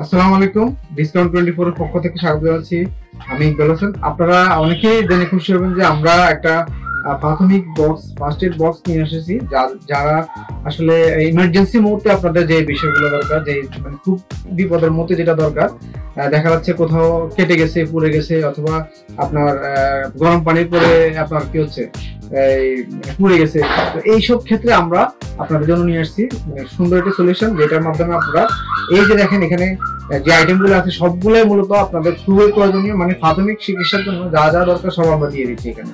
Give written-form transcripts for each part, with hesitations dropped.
আসসালামু আলাইকুম। ডিসকাউন্ট 24 এর পক্ষ থেকে স্বাগত জানাচ্ছি। আমি ইকবাল হোসেন। আপনারা অনেকেই জেনে খুশি হবেন যে আমরা একটা প্রাথমিক বক্স, ফার্স্ট এড বক্স নিয়ে এসেছি, যারা আসলে ইমার্জেন্সি মুহূর্তে আপনাদের যে বিষয়গুলো দরকার, যে মানে খুব বিপদের মধ্যে যেটা দরকার, দেখা যাচ্ছে কোথাও কেটে গেছে, পুড়ে গেছে, অথবা আপনার গরম পানির পরে আপনার কি হচ্ছে পুড়ে গেছে। তো এইসব ক্ষেত্রে আমরা আপনাদের জন্য নিয়ে আসছি সুন্দর একটা সলিউশন, যেটার মাধ্যমে আপনারা এই যে দেখেন এখানে যে আইটেমগুলো আছে সবগুলোই মূলত আপনাদের খুবই প্রয়োজনীয়, মানে প্রাথমিক চিকিৎসার জন্য যা যা দরকার সব আমরা দিয়ে দিচ্ছি এখানে।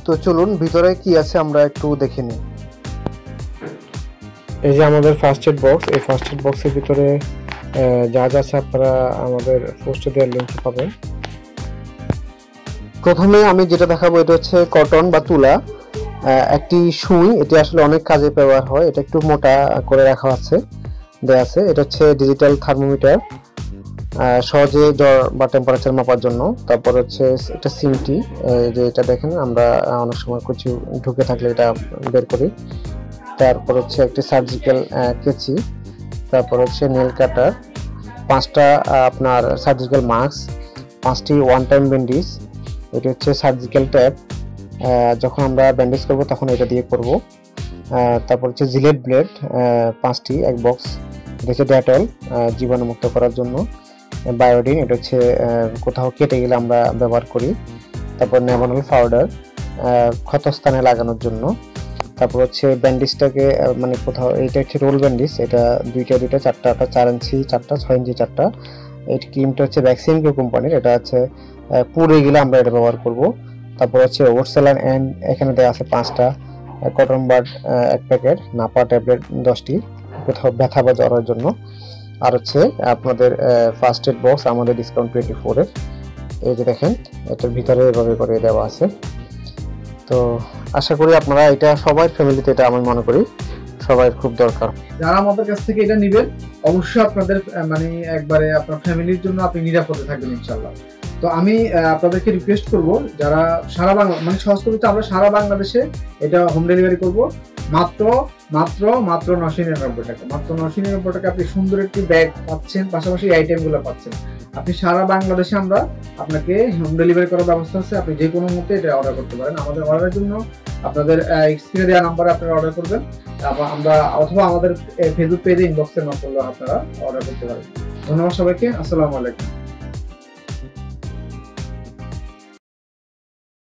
তো চলুন ভিতরে কি আছে আমরা একটু দেখে নিই। এই যে আমাদের ফার্স্ট এড বক্স, এই ফার্স্ট এড বক্সের ভিতরে যা যা আছে আপনারা আমাদের পোস্টে দেওয়ার লিঙ্কে পাবেন। প্রথমে আমি যেটা দেখাবো এটা হচ্ছে কটন বা তুলা, একটি সুই। এটি আসলে অনেক কাজে ব্যবহার হয়। এটা একটু মোটা করে রাখা আছে, দেওয়া আছে। এটা হচ্ছে ডিজিটাল থার্মোমিটার, সহজে জ্বর বা টেম্পারেচার মাপার জন্য। তারপর হচ্ছে এটা সিমটি, যে এটা দেখেন আমরা অনেক সময় কিছু ঢুকে থাকলে এটা বের করি। তারপর হচ্ছে একটি সার্জিক্যাল কেচি, তারপর হচ্ছে নেল কাটার, 5টা আপনার সার্জিক্যাল মাস্ক, 5টি ওয়ান টাইম ব্যান্ডেজ। এটা হচ্ছে সার্জিক্যাল ট্যাপ, যখন আমরা ব্যান্ডেজ করব তখন এটা দিয়ে করব। তারপর হচ্ছে জিলেট ব্লেড 5টি, এক বক্স। এটা হচ্ছে ডেটল, জীবাণুমুক্ত করার জন্য। বায়োডিন, এটা হচ্ছে কোথাও কেটে গেলে আমরা ব্যবহার করি। তারপর নেভানল পাউডার, ক্ষতস্থানে লাগানোর জন্য। তারপর হচ্ছে ব্যান্ডেজটাকে মানে কোথাও, এটা হচ্ছে রোল ব্যান্ডেজ, এটা দুইটা 4টা, 4 ইঞ্চি 4টা, 6 ইঞ্চি 4টা। এই ক্রিমটা হচ্ছে ভ্যাকসিন কোম্পানির, এটা হচ্ছে পুড়ে গেলে আমরা এটা ব্যবহার করব। তারপর হচ্ছে ওরসেলান এন্ড, এখানে দেওয়া আছে 5টা। কটন বাড 1 প্যাকেট, নাপা ট্যাবলেট 10টি, কোথাও ব্যথা বা জ্বরের জন্য। আর হচ্ছে আপনাদের ফার্স্ট এড বক্স আমাদের ডিসকাউন্ট 24 এর। এই যে দেখেন এটার ভিতরে এভাবে করে দেওয়া আছে। তো আশা করি আপনারা এটা সবার ফ্যামিলিতে, এটা আমি মনে করি সবার খুব দরকার। যারা আমাদের কাছ থেকে এটা নেবেন অবশ্যই আপনাদের মানে একবারে আপনার ফ্যামিলির জন্য আপনি নিরাপদে থাকবেন ইনশাআল্লাহ। তো আমি আপনাদেরকে রিকোয়েস্ট করব, যারা সারা বাংলা মানে সহজ করতে আমরা সারা বাংলাদেশে এটা হোম ডেলিভারি করব মাত্র মাত্র মাত্র 999 টাকা। মাত্র 999 টাকা আপনি সুন্দর একটি ব্যাগ পাচ্ছেন, পাশাপাশি আইটেমগুলো পাচ্ছেন। আপনি সারা বাংলাদেশে আমরা আপনাকে হোম ডেলিভারি করার ব্যবস্থা আছে। আপনি যে কোনো মুহূর্তে এটা অর্ডার করতে পারেন। আমাদের অর্ডারের জন্য আপনাদের স্ক্রিনে দেওয়া নাম্বারে আপনারা অর্ডার করবেন, আমরা অথবা আমাদের ফেসবুক পেজে ইনবক্সের মাধ্যমে আপনারা অর্ডার করতে পারেন। ধন্যবাদ সবাইকে। আসসালামু আলাইকুম।